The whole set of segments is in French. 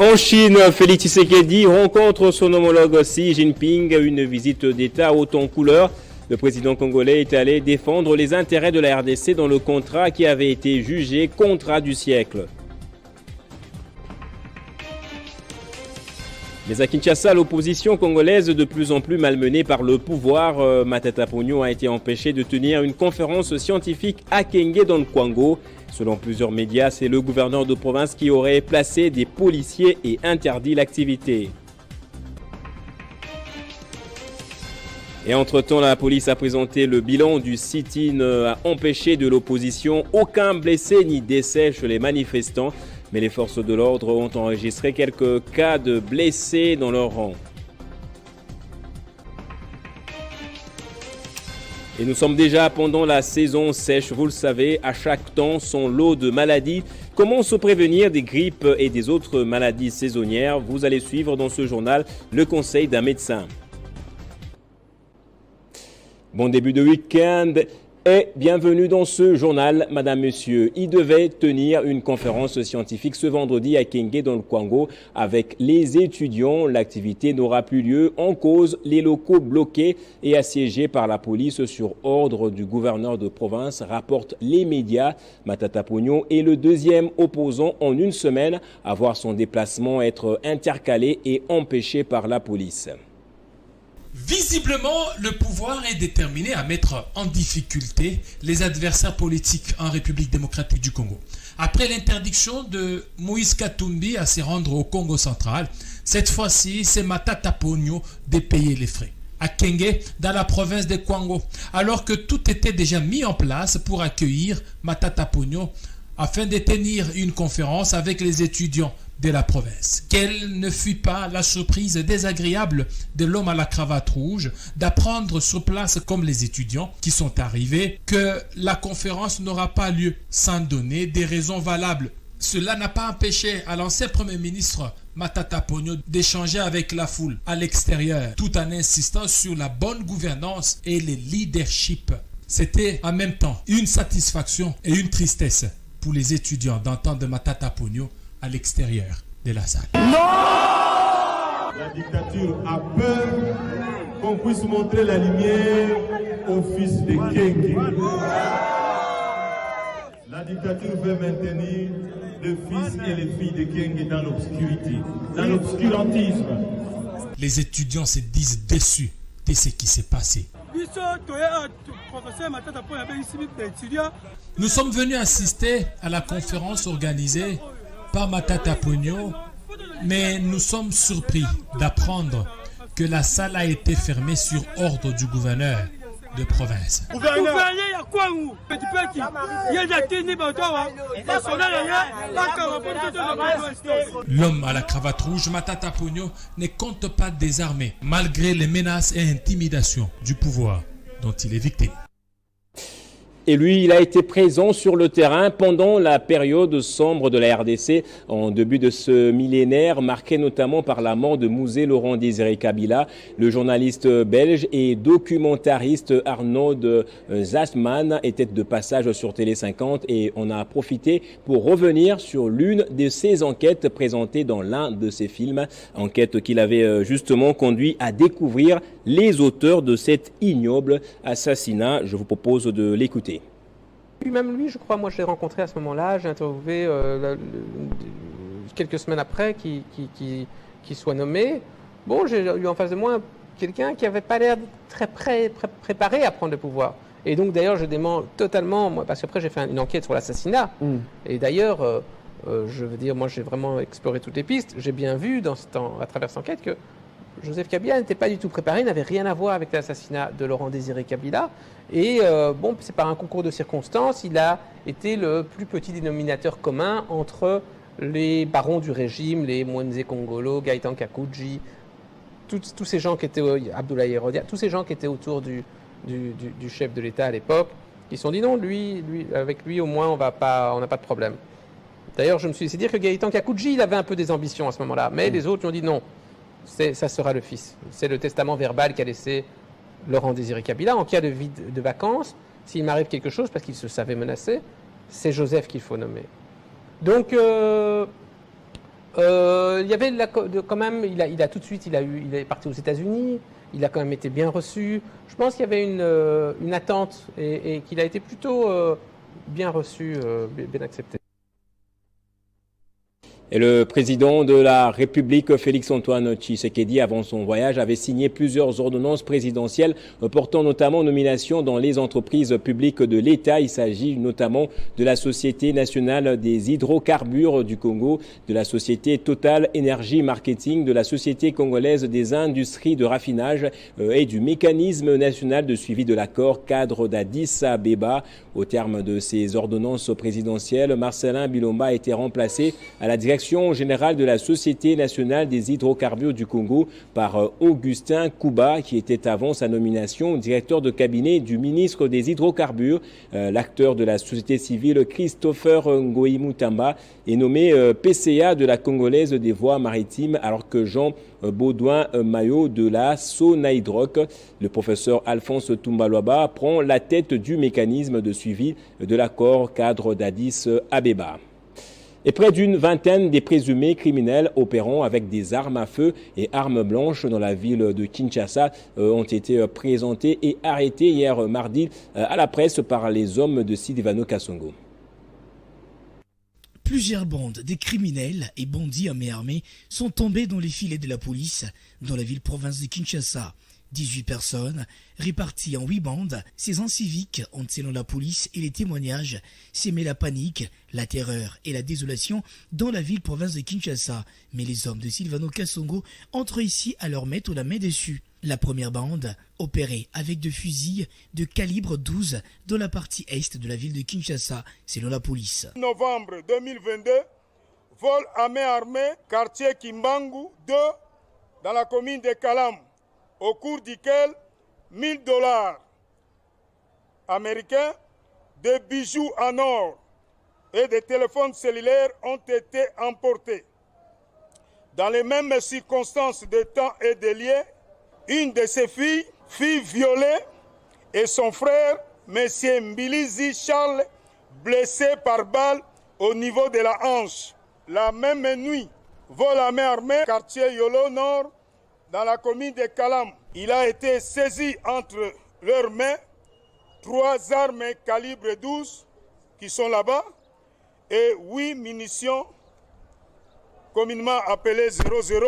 En Chine, Félix Tshisekedi rencontre son homologue Xi Jinping, une visite d'État haute en couleur. Le président congolais est allé défendre les intérêts de la RDC dans le contrat qui avait été jugé contrat du siècle. Mais à Kinshasa, l'opposition congolaise de plus en plus malmenée par le pouvoir, Matata Ponyo a été empêché de tenir une conférence scientifique à Kenge dans le Kwango. Selon plusieurs médias, c'est le gouverneur de province qui aurait placé des policiers et interdit l'activité. Et entre-temps, la police a présenté le bilan du sit-in à empêcher de l'opposition. Aucun blessé ni décès chez les manifestants. Mais les forces de l'ordre ont enregistré quelques cas de blessés dans leur rang. Et nous sommes déjà pendant la saison sèche, vous le savez, à chaque temps son lot de maladies. Comment se prévenir des grippes et des autres maladies saisonnières? Vous allez suivre dans ce journal le conseil d'un médecin. Bon début de week-end et bienvenue dans ce journal, madame, monsieur. Il devait tenir une conférence scientifique ce vendredi à Kenge dans le Kwango avec les étudiants. L'activité n'aura plus lieu en cause les locaux bloqués et assiégés par la police sur ordre du gouverneur de province, rapportent les médias. Matata Ponyo est le deuxième opposant en une semaine à voir son déplacement être intercalé et empêché par la police. Visiblement, le pouvoir est déterminé à mettre en difficulté les adversaires politiques en République démocratique du Congo. Après l'interdiction de Moïse Katumbi à se rendre au Congo central, cette fois-ci, c'est Matata Ponyo de payer les frais. À Kenge, dans la province de Kwango, alors que tout était déjà mis en place pour accueillir Matata Ponyo afin de tenir une conférence avec les étudiants de la province. Quelle ne fut pas la surprise désagréable de l'homme à la cravate rouge d'apprendre sur place, comme les étudiants qui sont arrivés, que la conférence n'aura pas lieu sans donner des raisons valables. Cela n'a pas empêché à l'ancien Premier ministre Matata Ponyo d'échanger avec la foule à l'extérieur, tout en insistant sur la bonne gouvernance et le leadership. C'était en même temps une satisfaction et une tristesse pour les étudiants d'entendre Matata Ponyo à l'extérieur de la salle. Non! La dictature a peur qu'on puisse montrer la lumière aux fils de Kenge. La dictature veut maintenir les fils et les filles de Kenge dans l'obscurité, dans l'obscurantisme. Les étudiants se disent déçus de ce qui s'est passé. Nous sommes venus assister à la conférence organisée par Matata Ponyo, mais nous sommes surpris d'apprendre que la salle a été fermée sur ordre du gouverneur de province. L'homme à la cravate rouge, Matata Ponyo, ne compte pas désarmer, malgré les menaces et intimidations du pouvoir dont il est victime. Et lui, il a été présent sur le terrain pendant la période sombre de la RDC en début de ce millénaire, marqué notamment par la mort de Mouzé Laurent Désiré Kabila. Le journaliste belge et documentariste Arnaud Zastman était de passage sur Télé 50 et on a profité pour revenir sur l'une de ses enquêtes présentées dans l'un de ses films. Enquête qu'il avait justement conduit à découvrir les auteurs de cet ignoble assassinat. Je vous propose de l'écouter. Même lui, je crois, moi je l'ai rencontré à ce moment-là, j'ai interviewé quelques semaines après qu'il soit nommé. Bon, j'ai eu en face de moi quelqu'un qui n'avait pas l'air très préparé à prendre le pouvoir. Et donc d'ailleurs, je dément totalement, moi, parce qu'après j'ai fait une enquête sur l'assassinat. Et d'ailleurs, je veux dire, moi j'ai vraiment exploré toutes les pistes. J'ai bien vu à travers cette enquête que Joseph Kabila n'était pas du tout préparé, n'avait rien à voir avec l'assassinat de Laurent Désiré Kabila. Et bon, c'est par un concours de circonstances, il a été le plus petit dénominateur commun entre les barons du régime, les Mwenze Kongolo, Gaëtan Kakuji, tous ces gens qui étaient, Abdoulaye Herodia, tous ces gens qui étaient autour du chef de l'État à l'époque, qui se sont dit non, avec lui au moins on n'a pas de problème. D'ailleurs, je me suis laissé dire que Gaëtan Kakuji, il avait un peu des ambitions à ce moment-là, mais les autres lui ont dit non. Ça sera le fils. C'est le testament verbal qu'a laissé Laurent Désiré Kabila. En cas de vide de vacances, s'il m'arrive quelque chose, parce qu'il se savait menacé, c'est Joseph qu'il faut nommer. Donc, Il y avait quand même, il a tout de suite, il est parti aux États-Unis, il a quand même été bien reçu. Je pense qu'il y avait une attente et qu'il a été plutôt bien reçu, bien accepté. Et le président de la République, Félix-Antoine Tshisekedi, avant son voyage, avait signé plusieurs ordonnances présidentielles portant notamment nomination dans les entreprises publiques de l'État. Il s'agit notamment de la Société nationale des hydrocarbures du Congo, de la Société Total Énergie Marketing, de la Société congolaise des industries de raffinage et du mécanisme national de suivi de l'accord cadre d'Addis Abeba. Au terme de ces ordonnances présidentielles, Marcelin Bilomba a été remplacé à la direction générale de la Société nationale des hydrocarbures du Congo par Augustin Kouba, qui était avant sa nomination directeur de cabinet du ministre des hydrocarbures. L'acteur de la société civile Christopher Ngoï-Moutamba est nommé PCA de la Congolaise des voies maritimes, alors que Jean Baudouin Mayo de la Sonaïdroc. Le professeur Alphonse Toumbaloaba prend la tête du mécanisme de suivi de l'accord cadre d'Addis Abeba. Et près d'une vingtaine des présumés criminels opérant avec des armes à feu et armes blanches dans la ville de Kinshasa ont été présentés et arrêtés hier mardi à la presse par les hommes de Sylvano Kasongo. Plusieurs bandes de criminels et bandits à main armée sont tombés dans les filets de la police dans la ville-province de Kinshasa. 18 personnes, réparties en 8 bandes, ces inciviques ont, selon la police et les témoignages, sémé la panique, la terreur et la désolation dans la ville-province de Kinshasa. Mais les hommes de Sylvano Kasongo entrent ici à leur mettre la main dessus. La première bande opérait avec de fusils de calibre 12 dans la partie est de la ville de Kinshasa, selon la police. Novembre 2022, vol à main armée, quartier Kimbangu 2, dans la commune de Kalam, au cours duquel $1000 américains, des bijoux en or et des téléphones cellulaires ont été emportés. Dans les mêmes circonstances de temps et de lieu, une de ses filles fut violée et son frère, M. Mbilizi Charles, blessé par balle au niveau de la hanche. La même nuit, vol à main armée, quartier Yolo Nord, dans la commune de Kalam. Il a été saisi entre leurs mains 3 armes calibre 12 qui sont là-bas et 8 munitions communément appelées 00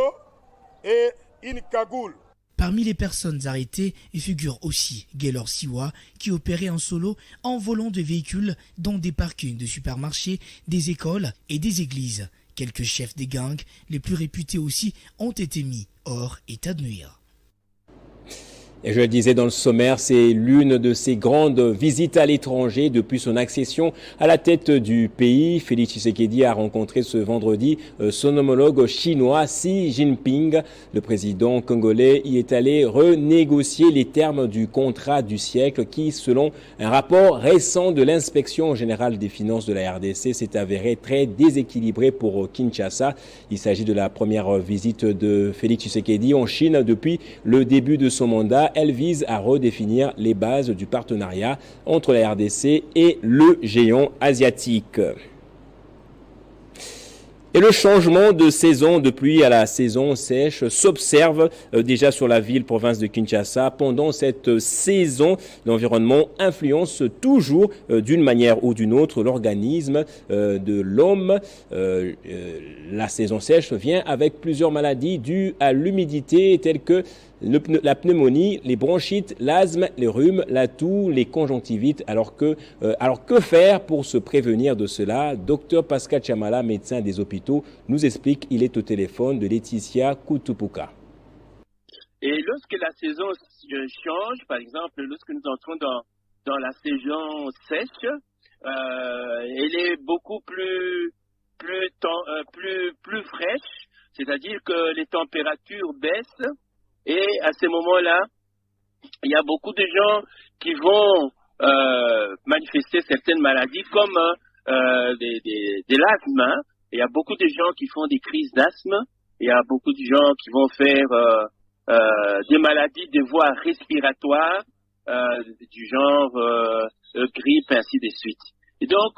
et une cagoule. Parmi les personnes arrêtées figure aussi Gaylor Siwa qui opérait en solo en volant de véhicules dans des parkings de supermarchés, des écoles et des églises. Quelques chefs des gangs, les plus réputés aussi, ont été mis hors état de nuire. Et je le disais dans le sommaire, c'est l'une de ses grandes visites à l'étranger depuis son accession à la tête du pays. Félix Tshisekedi a rencontré ce vendredi son homologue chinois Xi Jinping. Le président congolais y est allé renégocier les termes du contrat du siècle qui, selon un rapport récent de l'inspection générale des finances de la RDC, s'est avéré très déséquilibré pour Kinshasa. Il s'agit de la première visite de Félix Tshisekedi en Chine depuis le début de son mandat. Elle vise à redéfinir les bases du partenariat entre la RDC et le géant asiatique. Et le changement de saison de pluie à la saison sèche s'observe déjà sur la ville-province de Kinshasa. Pendant cette saison, l'environnement influence toujours d'une manière ou d'une autre l'organisme de l'homme. La saison sèche vient avec plusieurs maladies dues à l'humidité telles que la pneumonie, les bronchites, l'asthme, les rhumes, la toux, les conjonctivites. Alors que faire pour se prévenir de cela? Docteur Pascal Chamala, médecin des hôpitaux, nous explique. Il est au téléphone de Laetitia Kutupuka. Et lorsque la saison change, par exemple, lorsque nous entrons dans la saison sèche, elle est beaucoup plus fraîche, c'est-à-dire que les températures baissent. Et à ce moment-là, il y a beaucoup de gens qui vont manifester certaines maladies comme de l'asthme. Il y a beaucoup de gens qui font des crises d'asthme. Il y a beaucoup de gens qui vont faire des maladies de voies respiratoires du genre grippe, ainsi de suite. Et donc,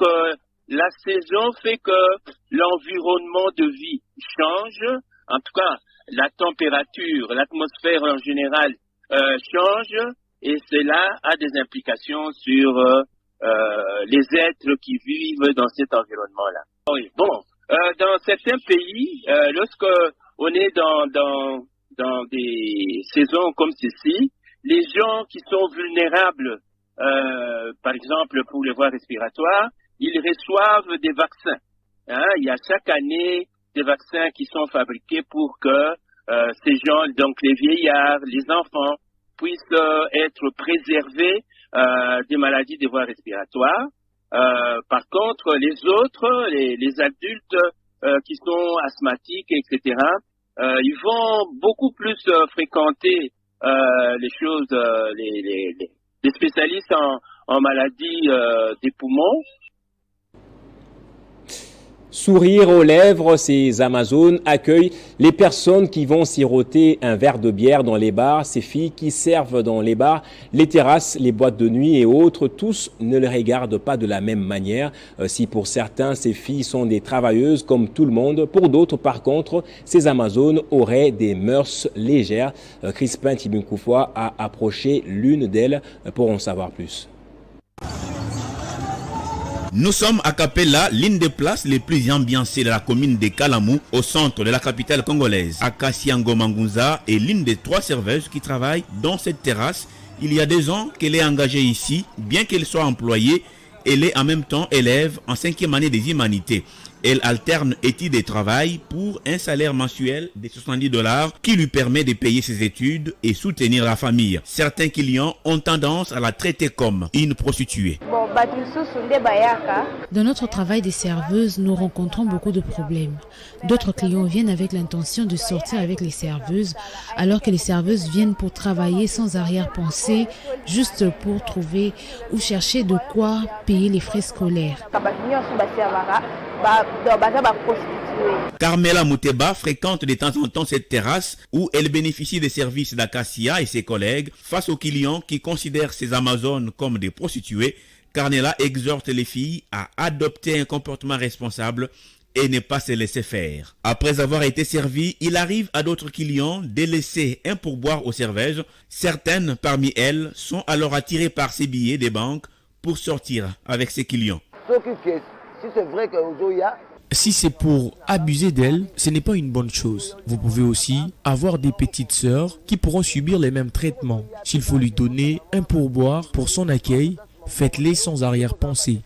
la saison fait que l'environnement de vie change. En tout cas, la température, l'atmosphère en général change, et cela a des implications sur les êtres qui vivent dans cet environnement-là. Oui, bon, dans certains pays, lorsque on est dans des saisons comme ceci, les gens qui sont vulnérables, par exemple pour les voies respiratoires, ils reçoivent des vaccins. Il y a chaque année des vaccins qui sont fabriqués pour que ces gens, donc les vieillards, les enfants, puissent être préservés des maladies des voies respiratoires. Par contre, les autres, les adultes qui sont asthmatiques, etc., ils vont beaucoup plus fréquenter les choses, les spécialistes en maladies des poumons. Sourire aux lèvres, ces Amazones accueillent les personnes qui vont siroter un verre de bière dans les bars, ces filles qui servent dans les bars, les terrasses, les boîtes de nuit et autres. Tous ne les regardent pas de la même manière. Si pour certains, ces filles sont des travailleuses comme tout le monde, pour d'autres, par contre, ces Amazones auraient des mœurs légères. Crispin Tibunkoufoua a approché l'une d'elles pour en savoir plus. Nous sommes à Capella, l'une des places les plus ambiancées de la commune de Kalamou, au centre de la capitale congolaise. Akasiango Mangunza est l'une des 3 serveuses qui travaillent dans cette terrasse. Il y a 2 ans qu'elle est engagée ici. Bien qu'elle soit employée, elle est en même temps élève en 5e année des humanités. Elle alterne études et travail pour un salaire mensuel de $70 qui lui permet de payer ses études et soutenir la famille. Certains clients ont tendance à la traiter comme une prostituée. Dans notre travail des serveuses, nous rencontrons beaucoup de problèmes. D'autres clients viennent avec l'intention de sortir avec les serveuses, alors que les serveuses viennent pour travailler sans arrière-pensée, juste pour trouver ou chercher de quoi payer les frais scolaires. Carmela Mouteba fréquente de temps en temps cette terrasse où elle bénéficie des services d'Acacia et ses collègues. Face aux clients qui considèrent ces Amazones comme des prostituées, Carmela exhorte les filles à adopter un comportement responsable et ne pas se laisser faire. Après avoir été servi, il arrive à d'autres clients de laisser un pourboire aux serveuses. Certaines parmi elles sont alors attirées par ces billets des banques pour sortir avec ses clients. Si c'est pour abuser d'elle, ce n'est pas une bonne chose. Vous pouvez aussi avoir des petites sœurs qui pourront subir les mêmes traitements. S'il faut lui donner un pourboire pour son accueil, faites-les sans arrière-pensée.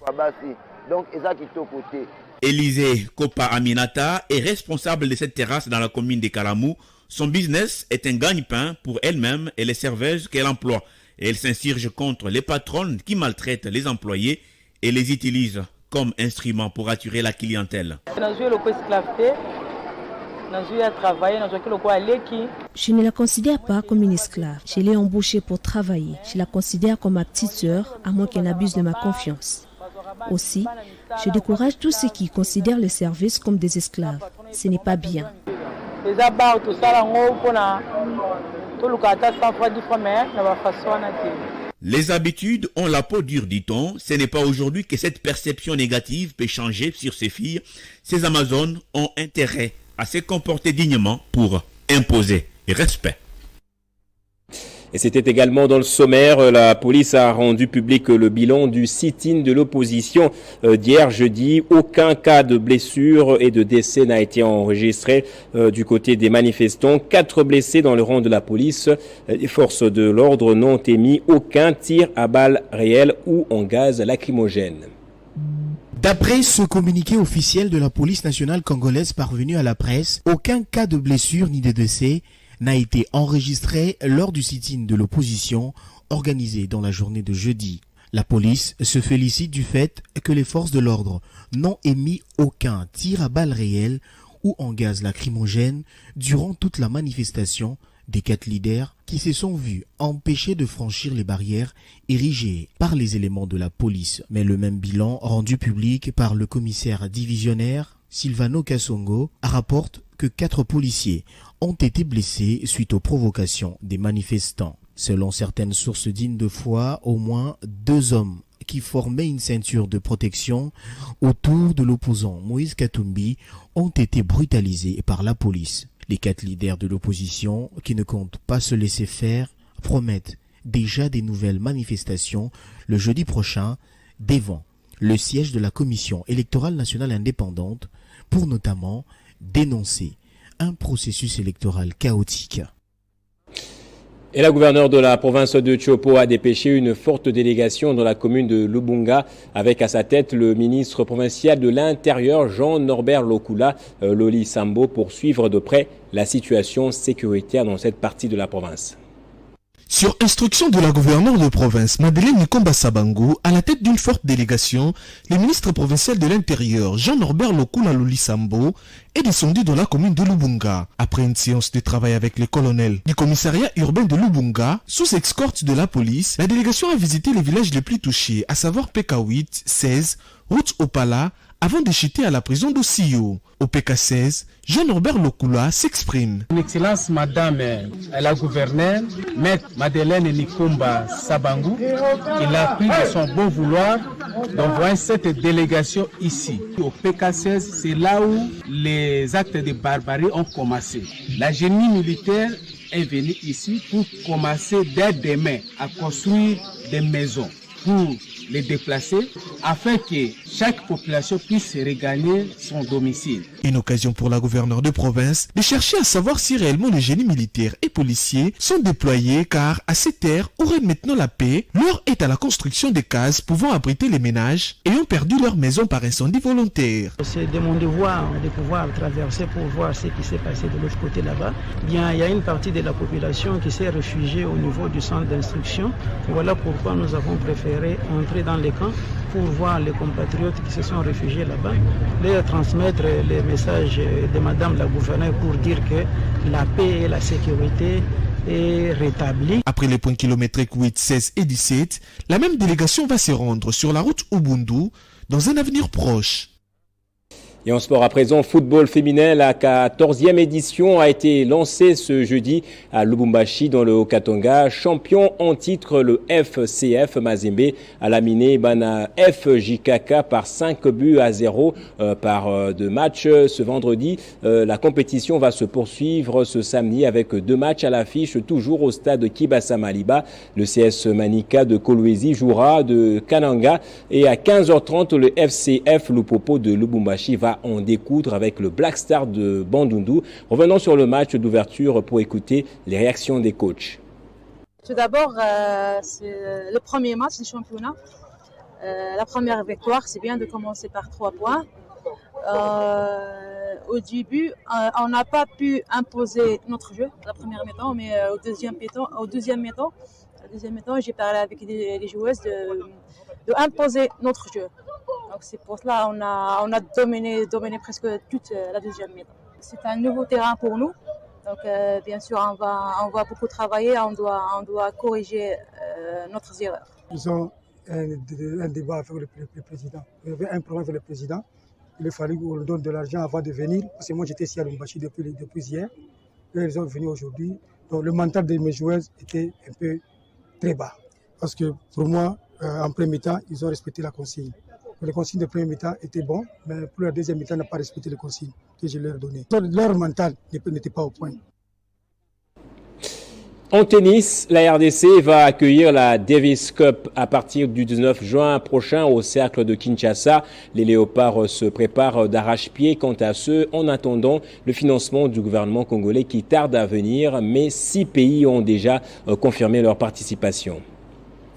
Élisée Kopa Aminata est responsable de cette terrasse dans la commune de Kalamou. Son business est un gagne-pain pour elle-même et les serveuses qu'elle emploie. Et elle s'insurge contre les patronnes qui maltraitent les employés et les utilisent comme instrument pour attirer la clientèle. Je ne la considère pas comme une esclave. Je l'ai embauchée pour travailler. Je la considère comme ma petite sœur, à moins qu'elle n'abuse de ma confiance. Aussi, je décourage tous ceux qui considèrent le service comme des esclaves. Ce n'est pas bien. Les habitudes ont la peau dure, dit-on. Ce n'est pas aujourd'hui que cette perception négative peut changer sur ces filles. Ces Amazones ont intérêt à se comporter dignement pour imposer respect. Et c'était également dans le sommaire, la police a rendu public le bilan du sit-in de l'opposition d'hier jeudi. Aucun cas de blessure et de décès n'a été enregistré du côté des manifestants. 4 blessés dans le rang de la police. Les forces de l'ordre n'ont émis aucun tir à balles réelles ou en gaz lacrymogène. D'après ce communiqué officiel de la police nationale congolaise parvenu à la presse, aucun cas de blessure ni de décès n'a été enregistré lors du sit-in de l'opposition organisé dans la journée de jeudi. La police se félicite du fait que les forces de l'ordre n'ont émis aucun tir à balles réelles ou en gaz lacrymogène durant toute la manifestation des 4 leaders qui se sont vus empêchés de franchir les barrières érigées par les éléments de la police. Mais le même bilan rendu public par le commissaire divisionnaire Silvano Kassongo rapporte que 4 policiers ont été blessés suite aux provocations des manifestants. Selon certaines sources dignes de foi, au moins 2 hommes qui formaient une ceinture de protection autour de l'opposant Moïse Katumbi ont été brutalisés par la police. Les 4 leaders de l'opposition, qui ne comptent pas se laisser faire, promettent déjà des nouvelles manifestations le jeudi prochain devant le siège de la Commission électorale nationale indépendante pour notamment dénoncer un processus électoral chaotique. Et la gouverneure de la province de Tshopo a dépêché une forte délégation dans la commune de Lubunga avec à sa tête le ministre provincial de l'Intérieur Jean-Norbert Lokula Loli Sambo pour suivre de près la situation sécuritaire dans cette partie de la province. Sur instruction de la gouverneure de province, Madeleine Nikomba Sabango, à la tête d'une forte délégation, le ministre provincial de l'Intérieur, Jean-Norbert Lokula Loli Sambo, est descendu dans la commune de Lubunga. Après une séance de travail avec les colonels du commissariat urbain de Lubunga, sous escorte de la police, la délégation a visité les villages les plus touchés, à savoir PK8, 16, route Opala, avant de chuter à la prison d'Ossio. Au PK16, Jean-Norbert Lokula s'exprime. Son Excellence Madame la gouverneure, Maître Madeleine Nikomba Sabango, il a pris de son bon vouloir d'envoyer cette délégation ici. Au PK16, c'est là où les actes de barbarie ont commencé. La génie militaire est venue ici pour commencer dès demain à construire des maisons pour les déplacer afin que chaque population puisse regagner son domicile. Une occasion pour la gouverneure de province de chercher à savoir si réellement les génies militaires et policiers sont déployés car à ces terres où règne maintenant la paix, l'heure est à la construction des cases pouvant abriter les ménages ayant perdu leur maison par incendie volontaire. C'est de mon devoir de pouvoir traverser pour voir ce qui s'est passé de l'autre côté là-bas. Bien, il y a une partie de la population qui s'est réfugiée au niveau du centre d'instruction. Voilà pourquoi nous avons préféré entrer dans les camps pour voir les compatriotes qui se sont réfugiés là-bas, leur transmettre les messages de Madame la gouverneure pour dire que la paix et la sécurité est rétablie. Après les points kilométriques 8, 16 et 17, la même délégation va se rendre sur la route Ubundu dans un avenir proche. Et en sport à présent, football féminin, la 14e édition a été lancée ce jeudi à Lubumbashi dans le Haut-Katanga. Champion en titre, le FCF Mazembe a laminé Bana FJKK par 5-0 par 2 matchs. Ce vendredi, la compétition va se poursuivre ce samedi avec 2 matchs à l'affiche, toujours au stade Kibasa Maliba. Le CS Manika de Kolwezi jouera de Kananga et à 15h30, le FCF Lupopo de Lubumbashi va en découdre avec le Black Star de Bandundu. Revenons sur le match d'ouverture pour écouter les réactions des coachs. Tout d'abord, c'est le premier match du championnat. La première victoire, c'est bien de commencer par 3 points. Au début, on n'a pas pu imposer notre jeu, la première mi-temps, mais au deuxième mi-temps, j'ai parlé avec les joueuses de imposer notre jeu. Donc c'est pour cela qu'on a dominé presque toute la deuxième mi-temps. C'est un nouveau terrain pour nous. Donc bien sûr, on va beaucoup travailler, on doit corriger nos erreurs. Ils ont un débat avec le président. Il y avait un problème avec le président. Il a fallu qu'on leur donne de l'argent avant de venir. Parce que moi j'étais ici à Lubumbashi depuis hier. Et ils sont venus aujourd'hui. Donc le mental de mes joueuses était un peu très bas. Parce que pour moi, en premier mi-temps, ils ont respecté la consigne. Les consignes de premier mi-temps étaient bonnes, mais pour la deuxième mi-temps, ils n'ont pas respecté les consignes que je leur ai données. Leur mental n'était pas au point. En tennis, la RDC va accueillir la Davis Cup à partir du 19 juin prochain au cercle de Kinshasa. Les Léopards se préparent d'arrache-pied quant à ceux en attendant le financement du gouvernement congolais qui tarde à venir, mais 6 pays ont déjà confirmé leur participation.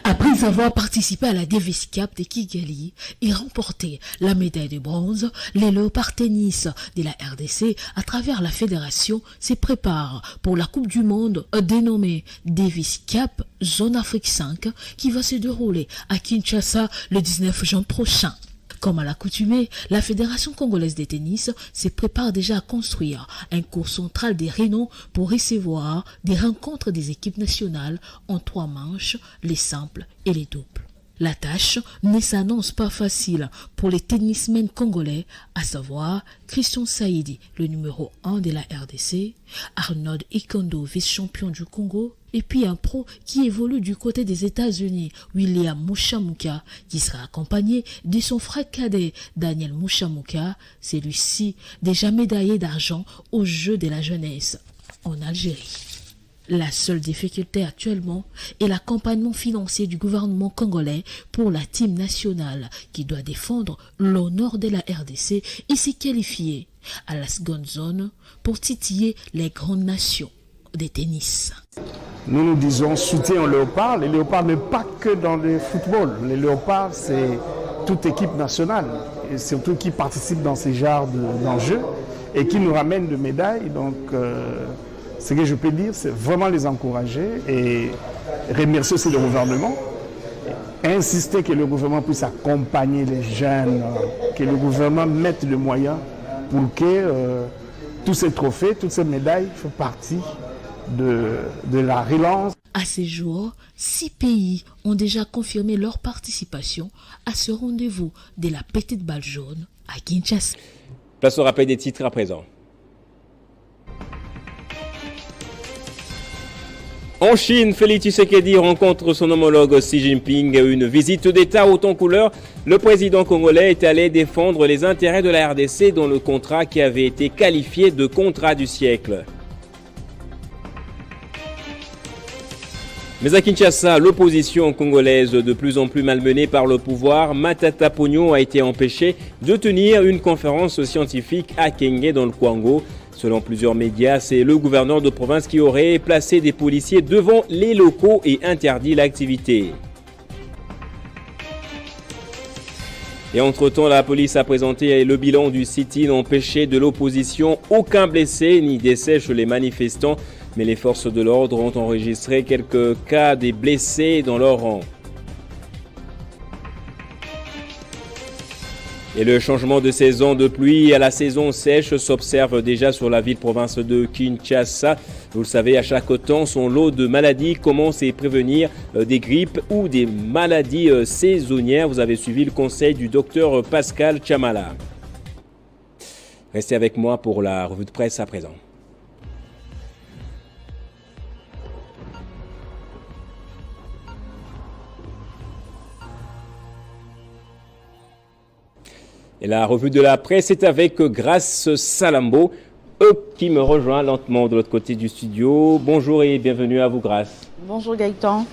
Après avoir participé à la Davis Cup de Kigali et remporté la médaille de bronze, les Léopards tennis de la RDC, à travers la fédération, se préparent pour la Coupe du Monde dénommée Davis Cup Zone Afrique 5 qui va se dérouler à Kinshasa le 19 juin prochain. Comme à l'accoutumée, la Fédération congolaise de tennis se prépare déjà à construire un court central des rénaux pour recevoir des rencontres des équipes nationales en 3 manches, les simples et les doubles. La tâche ne s'annonce pas facile pour les tennismen congolais, à savoir Christian Saïdi, le numéro 1 de la RDC, Arnold Ikondo, vice-champion du Congo, Et puis un pro qui évolue du côté des États-Unis, William Mushamuka, qui sera accompagné de son frère cadet, Daniel Mushamuka, celui-ci déjà médaillé d'argent aux Jeux de la jeunesse en Algérie. La seule difficulté actuellement est l'accompagnement financier du gouvernement congolais pour la team nationale qui doit défendre l'honneur de la RDC et s'y qualifier à la seconde zone pour titiller les grandes nations des tennis. Nous disons soutien aux léopards. Les léopards, mais pas que dans le football. Les léopards, c'est toute équipe nationale, et surtout qui participe dans ces genres d'enjeux et qui nous ramène de médailles. Donc, ce que je peux dire, c'est vraiment les encourager et remercier aussi le gouvernement. Insister que le gouvernement puisse accompagner les jeunes, que le gouvernement mette le moyen pour que tous ces trophées, toutes ces médailles font partie de la relance. À ces jours, 6 pays ont déjà confirmé leur participation à ce rendez-vous de la petite balle jaune à Kinshasa. Place au rappel des titres à présent. En Chine, Félix Tshisekedi rencontre son homologue Xi Jinping. Une visite d'État haute en couleur. Le président congolais est allé défendre les intérêts de la RDC dans le contrat qui avait été qualifié de contrat du siècle. Mais à Kinshasa, l'opposition congolaise, de plus en plus malmenée par le pouvoir, Matata Ponyo a été empêché de tenir une conférence scientifique à Kenge dans le Kwango. Selon plusieurs médias, c'est le gouverneur de province qui aurait placé des policiers devant les locaux et interdit l'activité. Et entre-temps, la police a présenté le bilan du sit-in empêché de l'opposition. Aucun blessé ni décès chez les manifestants, mais les forces de l'ordre ont enregistré quelques cas des blessés dans leur rang. Et le changement de saison de pluie à la saison sèche s'observe déjà sur la ville-province de Kinshasa. Vous le savez, à chaque temps, son lot de maladies commence à prévenir des grippes ou des maladies saisonnières. Vous avez suivi le conseil du docteur Pascal Chamala. Restez avec moi pour la revue de presse à présent. Et la revue de la presse est avec Grace Salambo, qui me rejoint lentement de l'autre côté du studio. Bonjour et bienvenue à vous, Grace. Bonjour Gaëtan.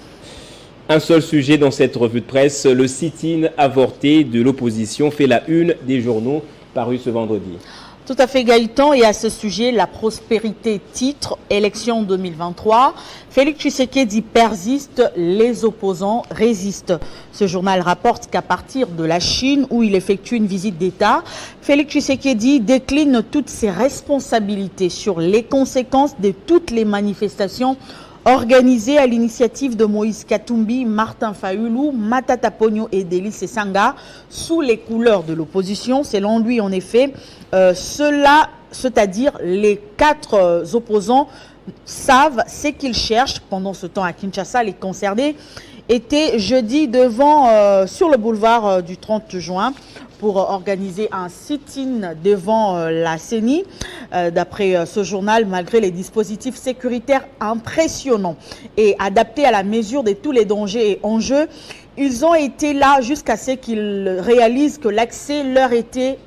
Un seul sujet dans cette revue de presse, le sit-in avorté de l'opposition fait la une des journaux parus ce vendredi. Tout à fait Gaëtan, et à ce sujet, la prospérité titre, élection 2023, Félix Tshisekedi persiste, les opposants résistent. Ce journal rapporte qu'à partir de la Chine, où il effectue une visite d'État, Félix Tshisekedi décline toutes ses responsabilités sur les conséquences de toutes les manifestations organisé à l'initiative de Moïse Katumbi, Martin Fayulu, Matata Ponyo et Delis Sanga sous les couleurs de l'opposition. Selon lui, en effet, cela, c'est-à-dire les 4 opposants, savent ce qu'ils cherchent. Pendant ce temps à Kinshasa, les concernés étaient jeudi devant, sur le boulevard du 30 juin pour organiser un sit-in devant la CENI. D'après ce journal, malgré les dispositifs sécuritaires impressionnants et adaptés à la mesure de tous les dangers et enjeux, ils ont été là jusqu'à ce qu'ils réalisent que l'accès leur était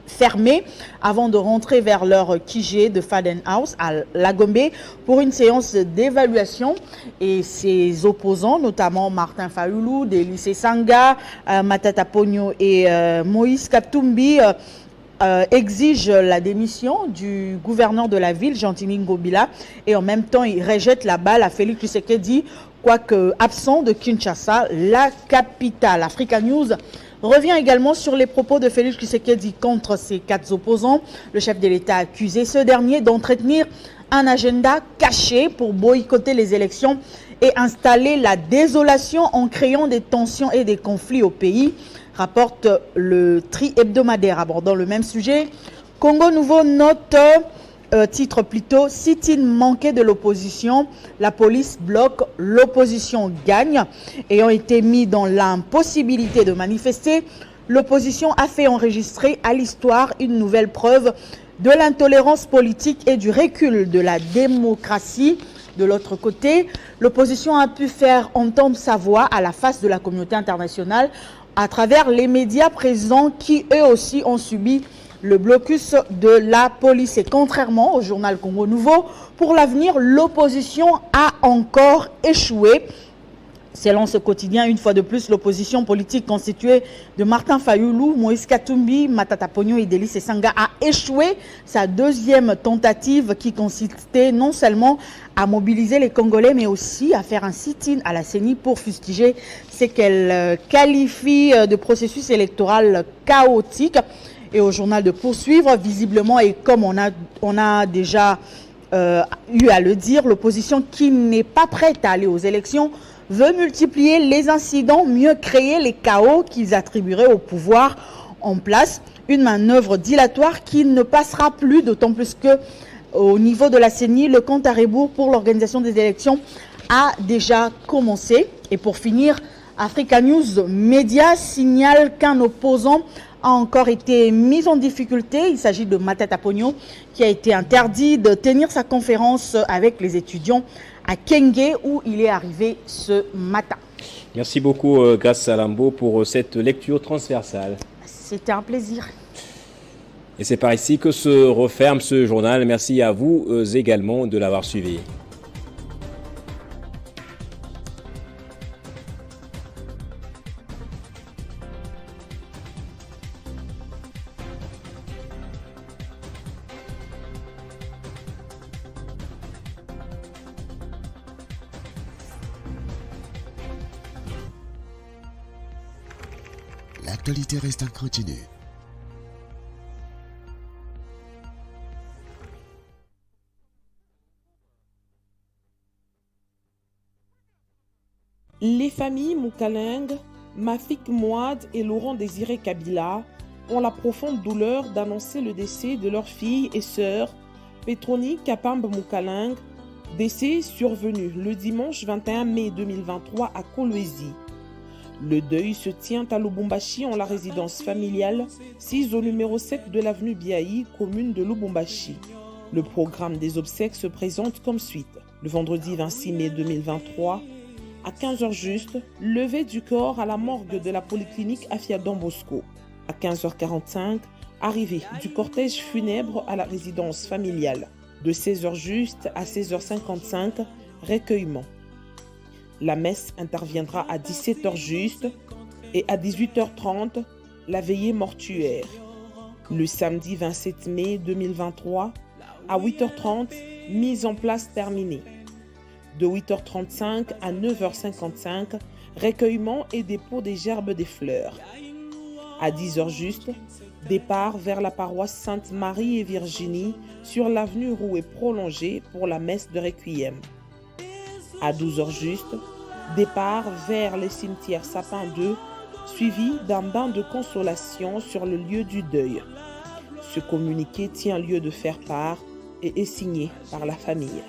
fermé avant de rentrer vers leur QG de Faden House à Lagombe pour une séance d'évaluation. Et ses opposants, notamment Martin Fayulu, Delis Sanga, Matata Ponyo et Moïse Katumbi, exigent la démission du gouverneur de la ville, Gentili Ngobila, et en même temps il rejette la balle à Félix Tshisekedi, quoique absent de Kinshasa, la capitale. Africa News revient également sur les propos de Félix Tshisekedi contre ses 4 opposants. Le chef de l'État a accusé ce dernier d'entretenir un agenda caché pour boycotter les élections et installer la désolation en créant des tensions et des conflits au pays, rapporte le Tri hebdomadaire. Abordant le même sujet, Congo Nouveau note, titre plutôt, sit-in manqué de l'opposition, la police bloque, l'opposition gagne. Ayant été mis dans l'impossibilité de manifester, l'opposition a fait enregistrer à l'histoire une nouvelle preuve de l'intolérance politique et du recul de la démocratie. De l'autre côté, l'opposition a pu faire entendre sa voix à la face de la communauté internationale à travers les médias présents qui, eux aussi, ont subi le blocus de la police. Et contrairement au journal Congo Nouveau, pour l'avenir, l'opposition a encore échoué. Selon ce quotidien, une fois de plus, l'opposition politique constituée de Martin Fayoulou, Moïse Katumbi, Matata Pogno et Delis Sanga a échoué sa deuxième tentative qui consistait non seulement à mobiliser les Congolais, mais aussi à faire un sit-in à la CENI pour fustiger ce qu'elle qualifie de processus électoral chaotique. Et au journal de poursuivre, visiblement, et comme on a déjà eu à le dire, l'opposition qui n'est pas prête à aller aux élections veut multiplier les incidents, mieux créer les chaos qu'ils attribueraient au pouvoir en place. Une manœuvre dilatoire qui ne passera plus, d'autant plus que au niveau de la CENI, le compte à rebours pour l'organisation des élections a déjà commencé. Et pour finir, Africa News Media signale qu'un opposant a encore été mis en difficulté. Il s'agit de Matata Pogno qui a été interdit de tenir sa conférence avec les étudiants à Kenge où il est arrivé ce matin. Merci beaucoup Grace Salambo pour cette lecture transversale. C'était un plaisir. Et c'est par ici que se referme ce journal. Merci à vous également de l'avoir suivi. L'actualité reste en continu. Les familles Moukaling, Mafik Mouad et Laurent Désiré Kabila ont la profonde douleur d'annoncer le décès de leur fille et sœur, Petroni Kapambe Moukaling, décès survenu le dimanche 21 mai 2023 à Kolwezi. Le deuil se tient à Lubumbashi en la résidence familiale, 6 au numéro 7 de l'avenue Biaï, commune de Lubumbashi. Le programme des obsèques se présente comme suite. Le vendredi 26 mai 2023, à 15h juste, levée du corps à la morgue de la polyclinique Afia Don Bosco. À 15h45, arrivée du cortège funèbre à la résidence familiale. De 16h juste à 16h55, recueillement. La messe interviendra à 17h juste et à 18h30, la veillée mortuaire. Le samedi 27 mai 2023, à 8h30, mise en place terminée. De 8h35 à 9h55, recueillement et dépôt des gerbes des fleurs. À 10h juste, départ vers la paroisse Sainte-Marie et Virginie sur l'avenue Rouet prolongée pour la messe de Requiem. À 12h juste, départ vers le cimetière Sapin 2, suivi d'un bain de consolation sur le lieu du deuil. Ce communiqué tient lieu de faire part et est signé par la famille.